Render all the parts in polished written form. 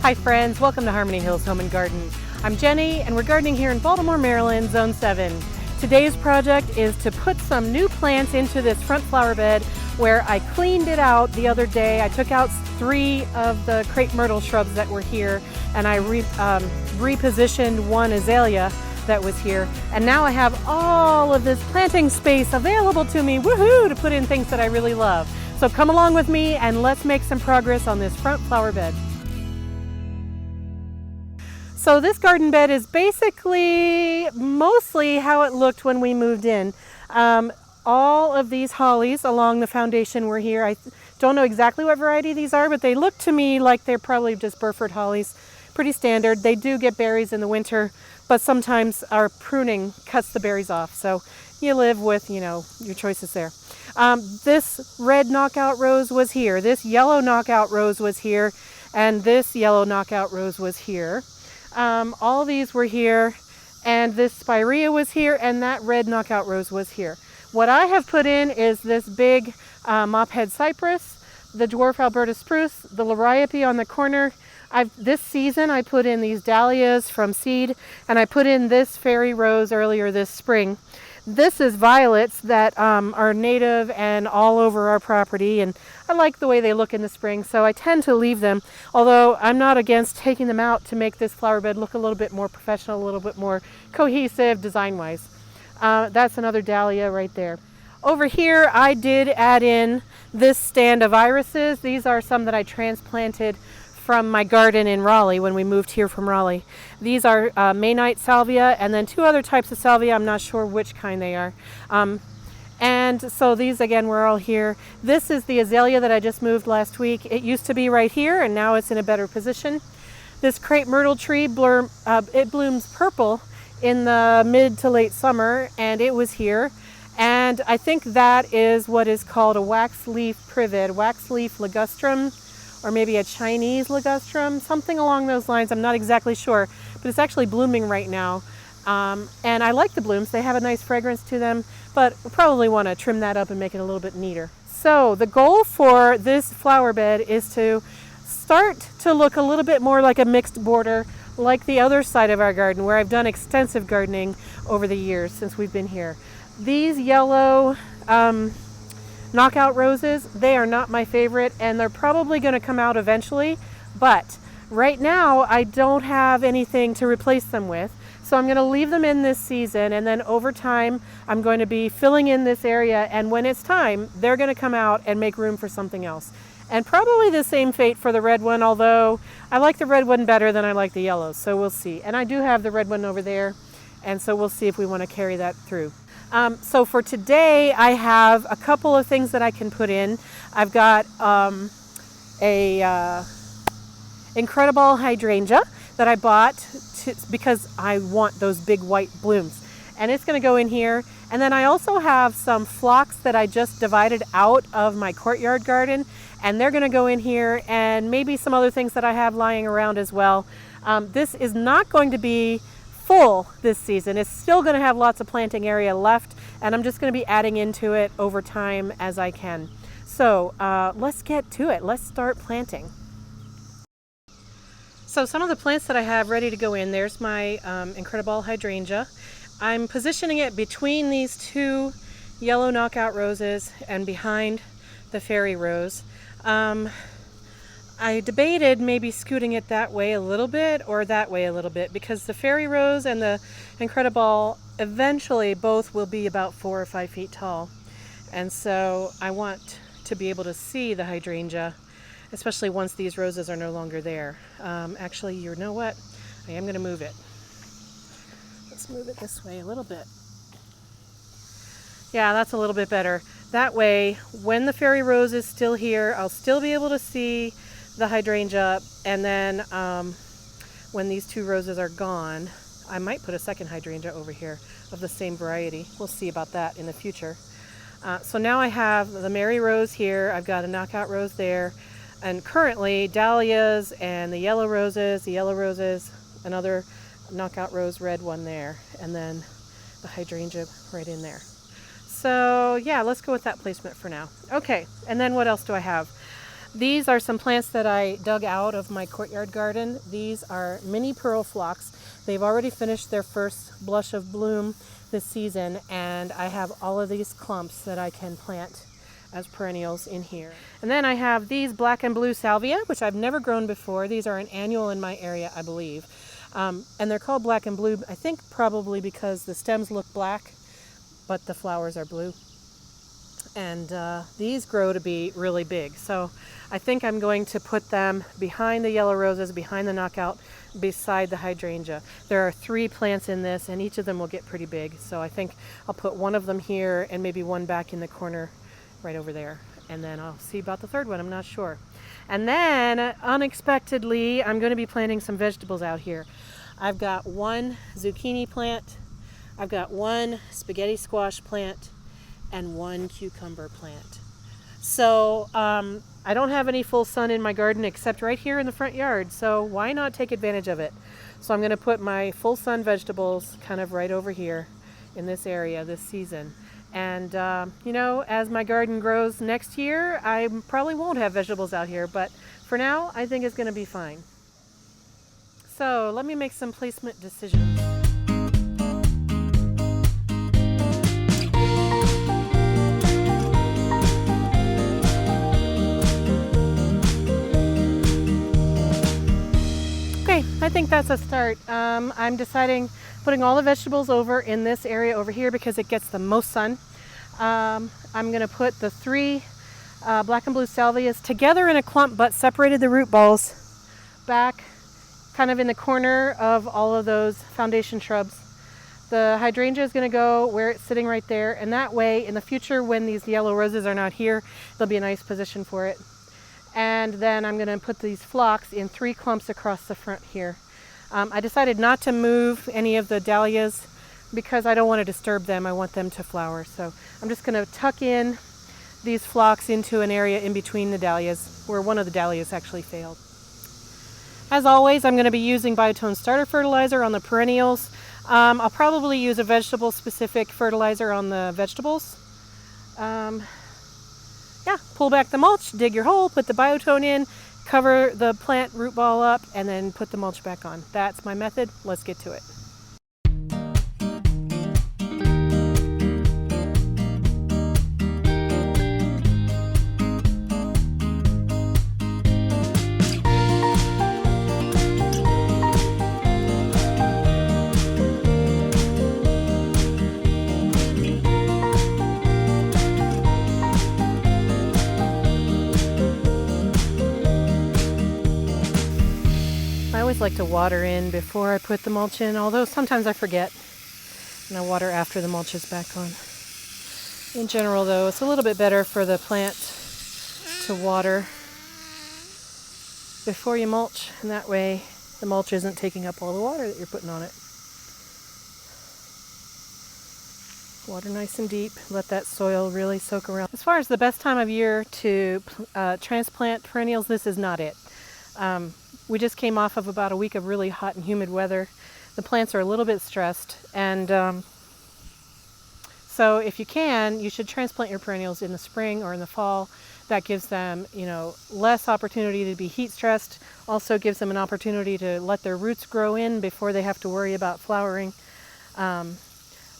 Hi friends, welcome to Harmony Hills Home and Garden. I'm Jenny and we're gardening here in Baltimore, Maryland, Zone 7. Today's project is to put some new plants into this front flower bed where I cleaned it out the other day. I took out 3 of the crepe myrtle shrubs that were here and I repositioned one azalea that was here. And now I have all of this planting space available to me, woohoo, to put in things that I really love. So come along with me and let's make some progress on this front flower bed. So this garden bed is basically mostly how it looked when we moved in. All of these hollies along the foundation were here. I don't know exactly what variety these are, but they look to me like they're probably just Burford hollies. Pretty standard. They do get berries in the winter, but sometimes our pruning cuts the berries off. So you live with, your choices there. This red knockout rose was here. This yellow knockout rose was here. And this yellow knockout rose was here. All these were here, and this spirea was here, and that red knockout rose was here. What I have put in is this big mophead cypress, the dwarf Alberta spruce, the liriope on the corner. This season I put in these dahlias from seed, and I put in this fairy rose earlier this spring. This is violets that are native and all over our property, and I like the way they look in the spring, so I tend to leave them, although I'm not against taking them out to make this flower bed look a little bit more professional, a little bit more cohesive design-wise. That's another dahlia right there. Over here I did add in this stand of irises. These are some that I transplanted from my garden in Raleigh when we moved here from Raleigh. These are Maynite salvia and then 2 other types of salvia. I'm not sure which kind they are. And so these again were all here. This is the azalea that I just moved last week. It used to be right here and now it's in a better position. This crepe myrtle tree, it blooms purple in the mid to late summer and it was here. And I think that is what is called a wax leaf privet, wax leaf ligustrum, or maybe a Chinese ligustrum, something along those lines. I'm not exactly sure, but it's actually blooming right now. And I like the blooms. They have a nice fragrance to them, but we'll probably want to trim that up and make it a little bit neater. So the goal for this flower bed is to start to look a little bit more like a mixed border, like the other side of our garden where I've done extensive gardening over the years since we've been here. These yellow knockout roses, they are not my favorite and they're probably going to come out eventually, but right now I don't have anything to replace them with, so I'm going to leave them in this season, and then over time I'm going to be filling in this area, and when it's time they're going to come out and make room for something else. And probably the same fate for the red one, although I like the red one better than I like the yellows, so we'll see. And I do have the red one over there, and so we'll see if we want to carry that through. So for today, I have a couple of things that I can put in. I've got a incredible hydrangea that I bought because I want those big white blooms. And it's going to go in here. And then I also have some phlox that I just divided out of my courtyard garden. And they're going to go in here, and maybe some other things that I have lying around as well. This is not going to be full this season. It's still going to have lots of planting area left, and I'm just going to be adding into it over time as I can. So let's get to it. Let's start planting. So some of the plants that I have ready to go in, there's my incredible hydrangea. I'm positioning it between these 2 yellow knockout roses and behind the fairy rose. I debated maybe scooting it that way a little bit or that way a little bit, because the fairy rose and the incredible eventually both will be about 4 or 5 feet tall. And so I want to be able to see the hydrangea, especially once these roses are no longer there. Actually, you know what? I am going to move it. Let's move it this way a little bit. Yeah, that's a little bit better. That way, when the fairy rose is still here, I'll still be able to see the hydrangea, and then when these 2 roses are gone, I might put a second hydrangea over here of the same variety. We'll see about that in the future. So now I have the Mary Rose here, I've got a knockout rose there, and currently dahlias and the yellow roses, another knockout rose red one there, and then the hydrangea right in there. So yeah, let's go with that placement for now. Okay, and then what else do I have? These are some plants that I dug out of my courtyard garden. These are mini pearl phlox. They've already finished their first blush of bloom this season, and I have all of these clumps that I can plant as perennials in here. And then I have these black and blue salvia, which I've never grown before. These are an annual in my area, I believe. And they're called black and blue, I think probably because the stems look black, but the flowers are blue. And these grow to be really big. So I think I'm going to put them behind the yellow roses, behind the knockout, beside the hydrangea. There are 3 plants in this, and each of them will get pretty big. So I think I'll put one of them here and maybe one back in the corner right over there. And then I'll see about the third one, I'm not sure. And then unexpectedly, I'm going to be planting some vegetables out here. I've got one zucchini plant, I've got one spaghetti squash plant, and one cucumber plant. So I don't have any full sun in my garden except right here in the front yard, so why not take advantage of it? So I'm going to put my full sun vegetables kind of right over here in this area this season. And you know, as my garden grows next year, I probably won't have vegetables out here, but for now I think it's going to be fine. So let me make some placement decisions. I think that's a start. I'm deciding putting all the vegetables over in this area over here because it gets the most sun. I'm going to put the 3 black and blue salvias together in a clump, but separated the root balls back kind of in the corner of all of those foundation shrubs. The hydrangea is going to go where it's sitting right there, and that way in the future when these yellow roses are not here, there'll be a nice position for it. And then I'm going to put these phlox in 3 clumps across the front here. I decided not to move any of the dahlias because I don't want to disturb them. I want them to flower. So I'm just going to tuck in these phlox into an area in between the dahlias where one of the dahlias actually failed. As always, I'm going to be using Biotone starter fertilizer on the perennials. I'll probably use a vegetable specific fertilizer on the vegetables. Yeah, pull back the mulch, dig your hole, put the Biotone in, cover the plant root ball up, and then put the mulch back on. That's my method. Let's get to it. Like to water in before I put the mulch in, although sometimes I forget and I water after the mulch is back on. In general though, it's a little bit better for the plant to water before you mulch, and that way the mulch isn't taking up all the water that you're putting on it. Water nice and deep, let that soil really soak around. As far as the best time of year to transplant perennials, this is not it. We just came off of about a week of really hot and humid weather. The plants are a little bit stressed, and so if you can, you should transplant your perennials in the spring or in the fall. That gives them, you know, less opportunity to be heat stressed. Also gives them an opportunity to let their roots grow in before they have to worry about flowering.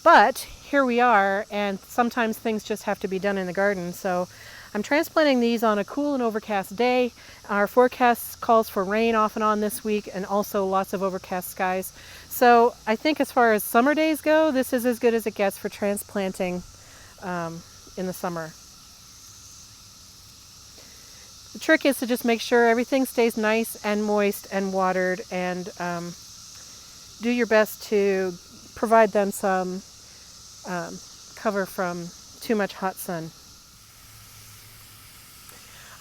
But here we are, and sometimes things just have to be done in the garden. So I'm transplanting these on a cool and overcast day. Our forecast calls for rain off and on this week, and also lots of overcast skies. So I think as far as summer days go, this is as good as it gets for transplanting in the summer. The trick is to just make sure everything stays nice and moist and watered, and do your best to provide them some cover from too much hot sun.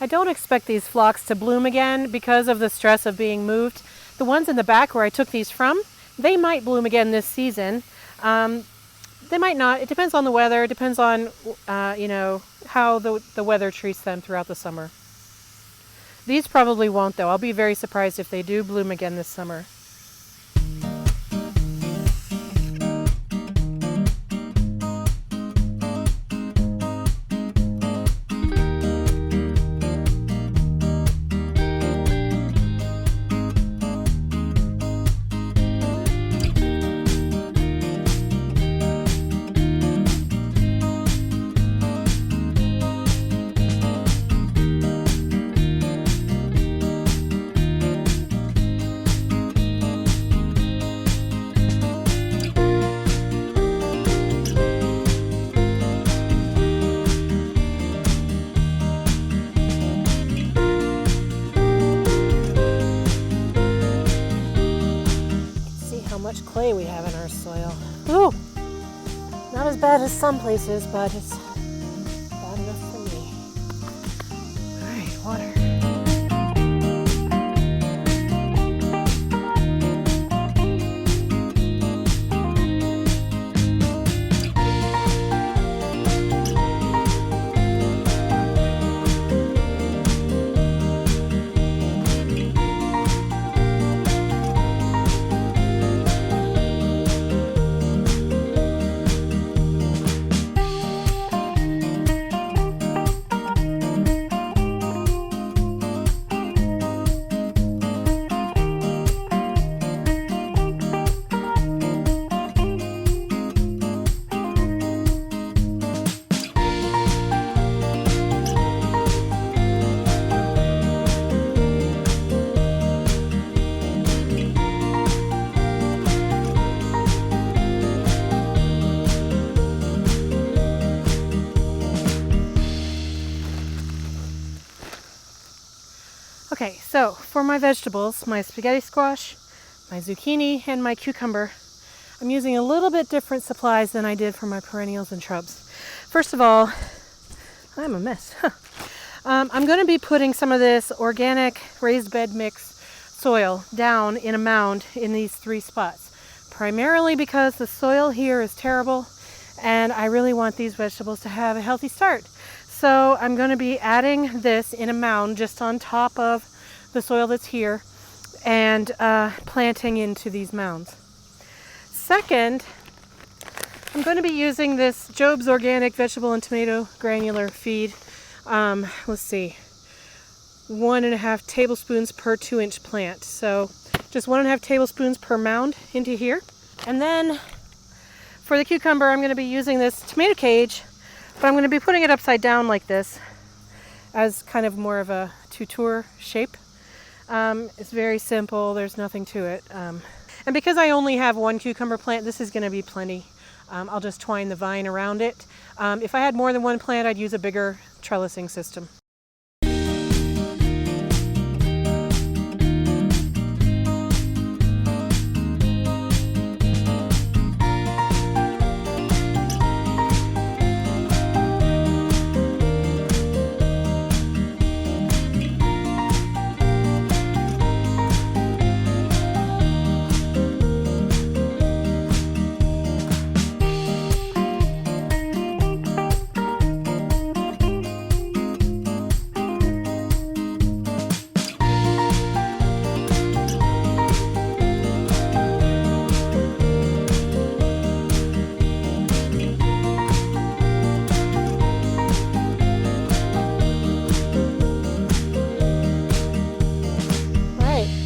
I don't expect these phlox to bloom again because of the stress of being moved. The ones in the back where I took these from, they might bloom again this season. They might not. It depends on the weather. It depends on you know, how the weather treats them throughout the summer. These probably won't though. I'll be very surprised if they do bloom again this summer. clay we have in our soil. Ooh, not as bad as some places, but it's bad enough for me. All right, water. Okay, so for my vegetables, my spaghetti squash, my zucchini, and my cucumber, I'm using a little bit different supplies than I did for my perennials and shrubs. First of all, I'm a mess. I'm going to be putting some of this organic raised bed mix soil down in a mound in these 3 spots, primarily because the soil here is terrible and I really want these vegetables to have a healthy start. So I'm going to be adding this in a mound just on top of the soil that's here and planting into these mounds. Second, I'm going to be using this Job's Organic Vegetable and Tomato Granular Feed. Let's see, 1.5 tablespoons per 2-inch plant. So just 1.5 tablespoons per mound into here. And then for the cucumber, I'm going to be using this tomato cage, but I'm going to be putting it upside down like this as kind of more of a tutor shape. It's very simple. There's nothing to it. And because I only have 1 cucumber plant, this is going to be plenty. I'll just twine the vine around it. If I had more than 1 plant, I'd use a bigger trellising system.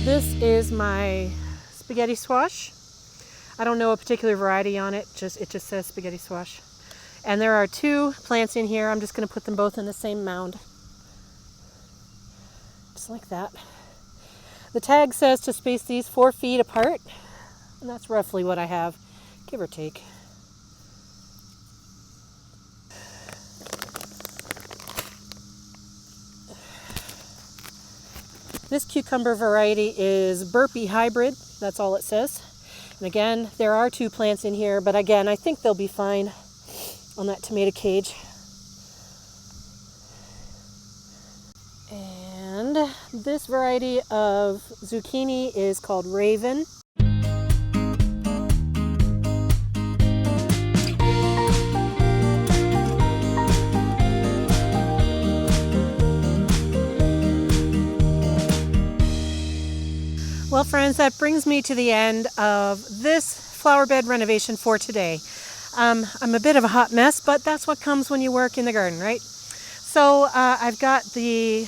This is my spaghetti squash. I don't know a particular variety on it, it just says spaghetti squash. And there are 2 plants in here. I'm just going to put them both in the same mound. Just like that. The tag says to space these 4 feet apart, and that's roughly what I have, give or take. This cucumber variety is Burpee Hybrid, that's all it says. And again, there are 2 plants in here, but again, I think they'll be fine on that tomato cage. And this variety of zucchini is called Raven. Well, friends, that brings me to the end of this flower bed renovation for today. I'm a bit of a hot mess, but that's what comes when you work in the garden, right? So I've got the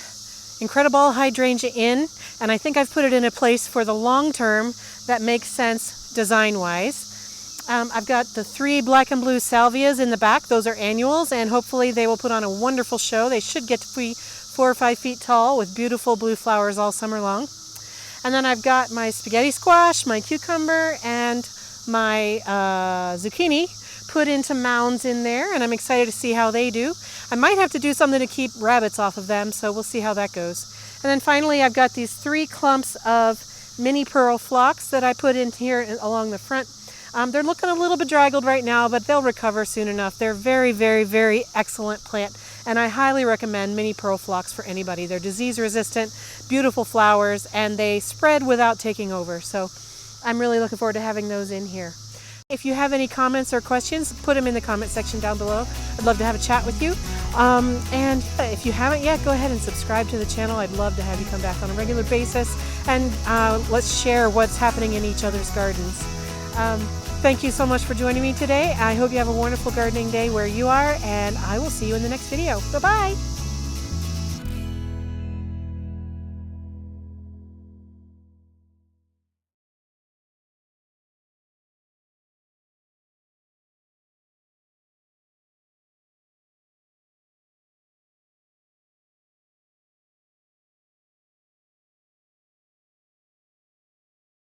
incredible hydrangea in, and I think I've put it in a place for the long term that makes sense design-wise. I've got the 3 black and blue salvias in the back. Those are annuals, and hopefully they will put on a wonderful show. They should get to be 4 or 5 feet tall with beautiful blue flowers all summer long. And then I've got my spaghetti squash, my cucumber, and my zucchini put into mounds in there, and I'm excited to see how they do. I might have to do something to keep rabbits off of them, so we'll see how that goes. And then finally, I've got these 3 clumps of mini pearl phlox that I put in here along the front. They're looking a little bit draggled right now, but they'll recover soon enough. They're very, very, very excellent plant, and I highly recommend mini pearl phlox for anybody. They're disease resistant, beautiful flowers, and they spread without taking over. So I'm really looking forward to having those in here. If you have any comments or questions, put them in the comment section down below. I'd love to have a chat with you. And if you haven't yet, go ahead and subscribe to the channel. I'd love to have you come back on a regular basis, and let's share what's happening in each other's gardens. Thank you so much for joining me today. I hope you have a wonderful gardening day where you are, and I will see you in the next video. Bye-bye.